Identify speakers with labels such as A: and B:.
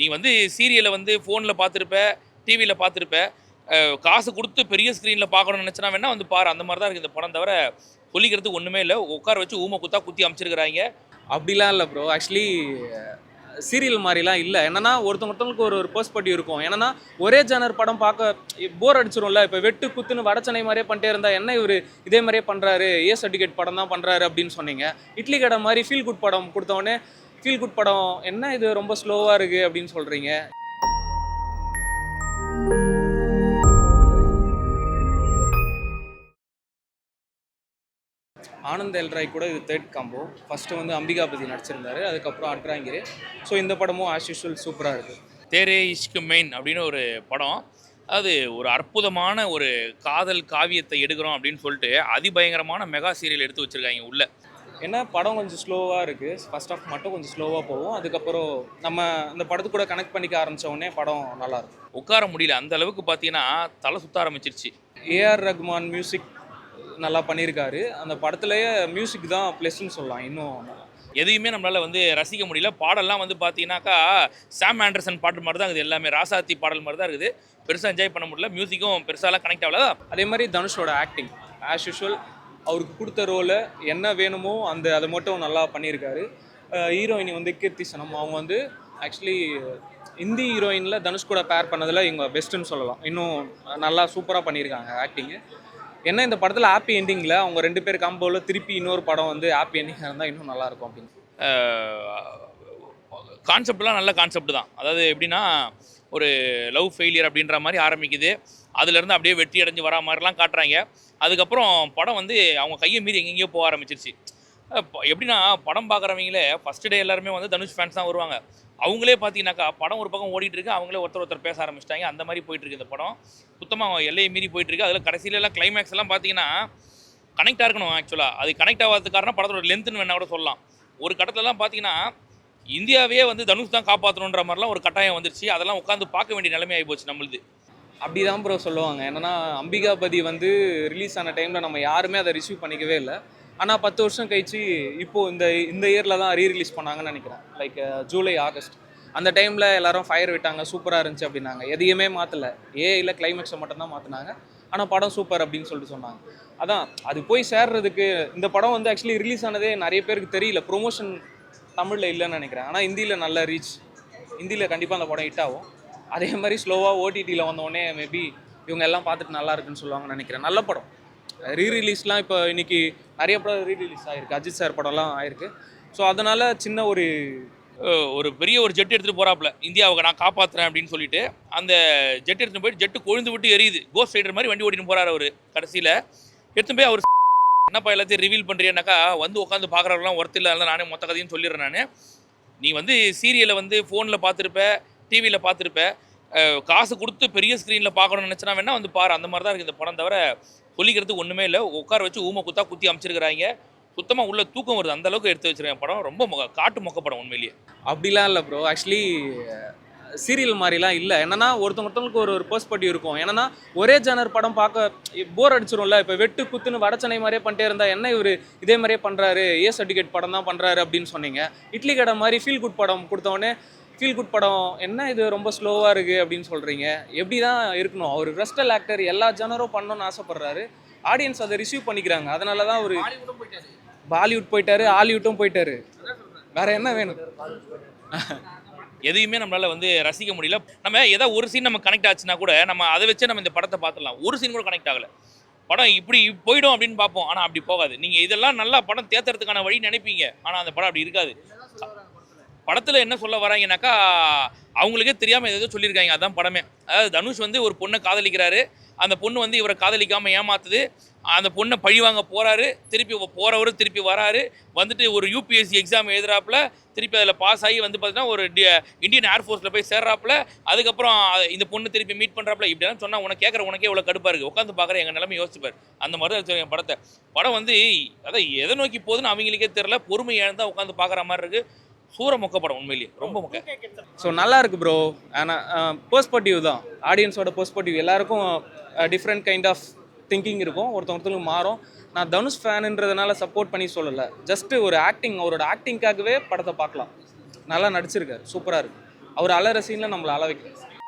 A: நீ வந்து சீரியலை வந்து ஃபோனில் பார்த்துருப்ப, டிவியில் பார்த்துருப்ப. காசு கொடுத்து பெரிய ஸ்க்ரீனில் பார்க்கணும்னு நினச்சினா வேணா வந்து பாரு. அந்த மாதிரி தான் இருக்குது இந்த படம். தவிர சொல்லிக்கிறதுக்கு ஒன்றுமே இல்லை. உட்கார வச்சு ஊமை குத்தா குத்தி அமைச்சிருக்கிறாங்க.
B: அப்படிலாம் இல்லை ப்ரோ. ஆக்சுவலி சீரியல் மாதிரிலாம் இல்லை. என்னன்னா ஒருத்தவங்களுக்கு ஒரு ஒரு பெர்ஸ்பெக்டிவ் இருக்கும். என்னன்னா ஒரே ஜானர் படம் பார்க்க போர் அடிச்சிரும்ல. இப்போ வெட்டு குத்துன்னு வடச்சென்னை மாதிரியே பண்ணிட்டே இருந்தா என்ன இவர் இதே மாதிரியே பண்ணுறாரு, ஏ சர்டிஃபிகேட் படம் தான் பண்ணுறாரு அப்படின்னு சொன்னீங்க. இட்லி கடை மாதிரி ஃபீல் குட் படம் கொடுத்தவொடனே ஃபீல் குட் படம் என்ன இது ரொம்ப ஸ்லோவாக இருக்குது அப்படின்னு சொல்கிறீங்க. ஆனந்த் எல்ராய் கூட இது தேர்ட் காம்போ. ஃபஸ்ட்டு வந்து அம்பிகாபதி நடிச்சிருந்தாரு, அதுக்கப்புறம் அட்ராங்கிரு. ஸோ இந்த படமும் ஆஸ் யூஷுவல் சூப்பராக இருக்குது.
A: தேரே இஷ்க் மெயின் அப்படின்னு ஒரு படம். அது ஒரு அற்புதமான ஒரு காதல் காவியத்தை எடுக்கிறோம் அப்படின்னு சொல்லிட்டு அதிபயங்கரமான மெகா சீரியல் எடுத்து வச்சுருக்காங்க உள்ள.
B: ஏன்னா படம் கொஞ்சம் ஸ்லோவாக இருக்குது. ஃபர்ஸ்ட் ஆஃப் மட்டும் கொஞ்சம் ஸ்லோவாக போகும். அதுக்கப்புறம் நம்ம இந்த படத்து கூட கனெக்ட் பண்ணிக்க ஆரம்பித்த உடனே படம் நல்லாயிருக்கும்.
A: உட்கார முடியல அந்த அளவுக்கு பார்த்தீங்கன்னா தலை சுத்த ஆரம்பிச்சிருச்சு.
B: ஏஆர் ரஹ்மான் மியூசிக் நல்லா பண்ணியிருக்காரு. அந்த படத்துலேயே மியூசிக் தான் ப்ளஸ்ன்னு சொல்லலாம். இன்னும்
A: எதையுமே நம்மளால் வந்து ரசிக்க முடியல. பாடல்லாம் வந்து பார்த்தீங்கன்னாக்கா சாம் ஆண்டர்சன் பாட்டு மாதிரி தான் இருக்குது. எல்லாமே ராசாத்தி பாடல் மாதிரி தான் இருக்குது. பெருசாக என்ஜாய் பண்ண முடியல. மியூசிக்கும் பெருசாலாம் கனெக்ட் ஆகல.
B: அதே மாதிரி தனுஷோட ஆக்டிங் ஆஸ் யூஷுவல் அவருக்கு கொடுத்த ரோலை என்ன வேணுமோ அதை மட்டும் நல்லா பண்ணியிருக்காரு. ஹீரோயினி வந்து கீர்த்தி சனம். அவங்க வந்து ஆக்சுவலி ஹிந்தி ஹீரோயினில் தனுஷ் கூட பேர் பண்ணதில் இவங்க பெஸ்ட்டுன்னு சொல்லலாம். இன்னும் நல்லா சூப்பராக பண்ணியிருக்காங்க ஆக்டிங்கு. என்ன இந்த படத்தில் ஹாப்பி எண்டிங்கில் அவங்க 2 பேர் காம்போவில் திருப்பி இன்னொரு படம் வந்து ஹாப்பி எண்டிங்காக இருந்தால் இன்னும் நல்லாயிருக்கும் அப்படின்னு.
A: கான்செப்ட்லாம் நல்ல கான்செப்ட் தான். அதாவது எப்படின்னா ஒரு லவ் ஃபெயிலியர் அப்படின்ற மாதிரி ஆரம்பிக்குது. அதுலேருந்து அப்படியே வெற்றி அடைஞ்சு வரா மாதிரிலாம் காட்டுறாங்க. அதுக்கப்புறம் படம் வந்து அவங்க கையை மீறி எங்கெங்கேயோ போக ஆரம்பிச்சிருச்சு. எப்படின்னா படம் பார்க்குறவங்களே ஃபஸ்ட்டு டே எல்லாருமே வந்து தனுஷ் ஃபேன்ஸ் தான் வருவாங்க. அவங்களே பார்த்தீங்கன்னாக்கா படம் ஒரு பக்கம் ஓடிட்டுருக்கு, அவங்களே ஒருத்தர் பேச ஆரம்பிச்சிட்டாங்க. அந்த மாதிரி போயிட்டுருக்கு இந்த படம். சுத்தமாக எல்லையை மீறி போயிட்டுருக்கு. அதில் கடைசியிலலாம் கிளைமேக்ஸ் எல்லாம் பார்த்தீங்கன்னா கனெக்டாக இருக்கணும். ஆக்சுவலாக அது கனெக்ட் ஆகாதது காரணம் படத்தோட லென்த்துன்னு வேணா கூட சொல்லலாம். ஒரு கட்டத்திலலாம் பார்த்தீங்கன்னா இந்தியாவே வந்து தனுஷ் தான் காப்பாற்றணுன்ற மாதிரிலாம் ஒரு கட்டாயம் வந்துருச்சு. அதெல்லாம் உட்காந்து பார்க்க வேண்டிய நிலைமை ஆகி போச்சு நம்மளுது.
B: அப்படி தான் ப்ரோ சொல்லுவாங்க. என்னன்னா அம்பிகாபதி வந்து ரிலீஸ் ஆன டைமில் நம்ம யாருமே அதை ரிசீவ் பண்ணிக்கவே இல்லை. ஆனால் 10 வருஷம் கழிச்சு இப்போது இந்த இயரில் தான் ரீரிலீஸ் பண்ணாங்கன்னு நினைக்கிறேன். லைக் ஜூலை ஆகஸ்ட் அந்த டைமில் எல்லாரும் ஃபயர் விட்டாங்க, சூப்பராக இருந்துச்சு அப்படின்னாங்க. எதையுமே மாற்றலை, ஏஐயில் கிளைமேக்ஸை மட்டும்தான் மாற்றினாங்க. ஆனால் படம் சூப்பர் அப்படின்னு சொல்லிட்டு சொன்னாங்க. அதான் அது போய் சேர்றதுக்கு இந்த படம் வந்து ஆக்சுவலி ரிலீஸ் ஆனதே நிறைய பேருக்கு தெரியல. ப்ரொமோஷன் தமிழில் இல்லைன்னு நினைக்கிறேன். ஆனால் இந்தியில் நல்ல ரீச். இந்தியில் கண்டிப்பாக அந்த படம் ஹிட் ஆகும். அதே மாதிரி ஸ்லோவாக ஓடிடியில் வந்தோடனே மேபி இவங்க எல்லாம் பார்த்துட்டு நல்லா இருக்குன்னு சொல்லுவாங்கன்னு நினைக்கிறேன். நல்ல படம். ரீரிலீஸ்லாம் இப்போ இன்றைக்கி நிறைய படம் ரீரிலீஸ் ஆகிருக்கு. அஜித் சார் படம்லாம் ஆயிருக்கு. ஸோ அதனால் சின்ன
A: ஒரு பெரிய ஒரு ஜெட் எடுத்துகிட்டு போகிறாப்புல, இந்தியாவுக்கு நான் காப்பாற்றுறேன் அப்படின்னு சொல்லிட்டு அந்த ஜெட் எடுத்துகிட்டு போயிட்டு ஜெட்டு கொழுந்து விட்டு எரியுது. கோஸ்ட் ரைடர் மாதிரி வண்டி ஓட்டின்னு போகிறார் அவர். கடைசியில் எடுத்துன்னு போய் அவர் என்னப்பா எல்லாத்தையும் ரிவீல் பண்ணுறியனாக்கா வந்து உட்காந்து பார்க்குறவங்களாம் ஒருத்தர் இல்லை. அதெல்லாம் நானே மொத்த கதையும் சொல்லிடுறேன். நான் நீ வந்து சீரியலை வந்து ஃபோனில் பார்த்துருப்ப, டிவியில் பார்த்துருப்ப. காசு கொடுத்து பெரிய ஸ்க்ரீனில் பார்க்கணும்னு நினச்சினா வேணா வந்து பாரு. அந்த மாதிரி தான் இருக்குது இந்த படம். தவிர சொல்லிக்கிறதுக்கு ஒன்றுமே இல்லை. உட்கார வச்சு ஊமை குத்தா குத்தி அமைச்சிருக்கிறாங்க. சுத்தமாக உள்ள தூக்கம் வருது. அந்த அளவுக்கு எடுத்து வச்சிருக்கேன் படம். ரொம்ப காட்டு மொக்க படம் உண்மையிலேயே.
B: அப்படிலாம் இல்லை ப்ரோ. ஆக்சுவலி சீரியல் மாதிரிலாம் இல்லை. என்னன்னா ஒருத்தவங்களுக்கு ஒரு ஒரு பெர்ஸ்பெக்டிவ் இருக்கும். என்னன்னா ஒரே ஜானர் படம் பார்க்க போர் அடிச்சிரும்ல. இப்போ வெட்டு குத்துன்னு வடச்சென்னை மாதிரியே பண்ணிட்டே இருந்தா என்ன இவர் இதே மாதிரியே பண்ணுறாரு, ஏ சர்டிஃபிகேட் படம் தான் பண்ணுறாரு அப்படின்னு சொன்னீங்க. இட்லி கடை மாதிரி ஃபீல் குட் படம் கொடுத்தவொடனே ஃபீல் குட் படம் என்ன இது ரொம்ப ஸ்லோவாக இருக்குது அப்படின்னு சொல்கிறீங்க. எப்படி தான் இருக்கணும்? அவர் வெஸ்டர்ன் ஆக்டர் எல்லா ஜானரும் பண்ணணும்னு ஆசைப்பட்றாரு. ஆடியன்ஸ் அதை ரிசீவ் பண்ணிக்கிறாங்க. அதனால தான் அவர் பாலிவுட் போயிட்டாரு, ஹாலிவுட்டும் போயிட்டாரு. வேற என்ன வேணும்?
A: எதையுமே நம்மளால் வந்து ரசிக்க முடியல. நம்ம ஏதாவது ஒரு சீன் நம்ம கனெக்ட் ஆச்சுன்னா கூட நம்ம அதை வச்சு நம்ம இந்த படத்தை பார்த்துடலாம். ஒரு சீன் கூட கனெக்ட் ஆகலை. படம் இப்படி போயிடும் அப்படின்னு பார்ப்போம். ஆனால் அப்படி போகாது. நீங்கள் இதெல்லாம் நல்லா படம் தேத்துறதுக்கான வழி நினைப்பீங்க. ஆனால் அந்த படம் அப்படி இருக்காது. படத்தில் என்ன சொல்ல வராங்கனாக்கா அவங்களுக்கே தெரியாமல் ஏதோ சொல்லியிருக்காங்க. அதுதான் படமே. அதாவது தனுஷ் வந்து ஒரு பொண்ணை காதலிக்கிறாரு. அந்த பொண்ணு வந்து இவரை காதலிக்காமல் ஏமாத்துது. அந்த பொண்ணை பழிவாங்க போகிறாரு. திருப்பி போகிறவர் திருப்பி வராரு. வந்துட்டு ஒரு யூபிஎஸ்சி எக்ஸாம் எழுதுறாப்புல. திருப்பி அதில் பாஸ் ஆகி வந்து பார்த்தீங்கன்னா ஒரு இந்தியன் ஏர்ஃபோர்ஸில் போய் சேர்றாப்புல. அதுக்கப்புறம் இந்த பொண்ணு திருப்பி மீட் பண்ணுறாப்புல. இப்படிலாம் சொன்னால் உனக்கே இவ்வளோ கடுப்பாக இருக்குது. உட்காந்து பார்க்குற எங்கள் நிலைமை யோசிச்சுப்பார். அந்த மாதிரி தான் வச்சுருக்கேன் படத்தை. படம் வந்து அதான் எதை நோக்கி போகுதுன்னு அவங்களுக்கே தெரில. பொறுமை இழந்தால் உட்காந்து பார்க்குற மாதிரி இருக்குது. சூற மொக்க படம் உண்மையிலேயே ரொம்ப மொக்க.
B: ஸோ நல்லா இருக்கு ப்ரோ. ஆனால் பெர்ஸ்பெக்டிவ் தான். ஆடியன்ஸோட பெர்ஸ்பெக்டிவ் எல்லாருக்கும் டிஃப்ரெண்ட் கைண்ட் ஆஃப் திங்கிங் இருக்கும். ஒருத்தவங்களுக்கு மாறும். நான் தனுஷ் ஃபேனுன்றதுனால சப்போர்ட் பண்ணி சொல்லலை. ஜஸ்ட்டு ஒரு ஆக்டிங், அவரோட ஆக்டிங்காகவே படத்தை பார்க்கலாம். நல்லா நடிச்சிருக்காரு. சூப்பராக இருக்குது. அவர் அழற சீனில் நம்மளை அழ வைக்கணும்.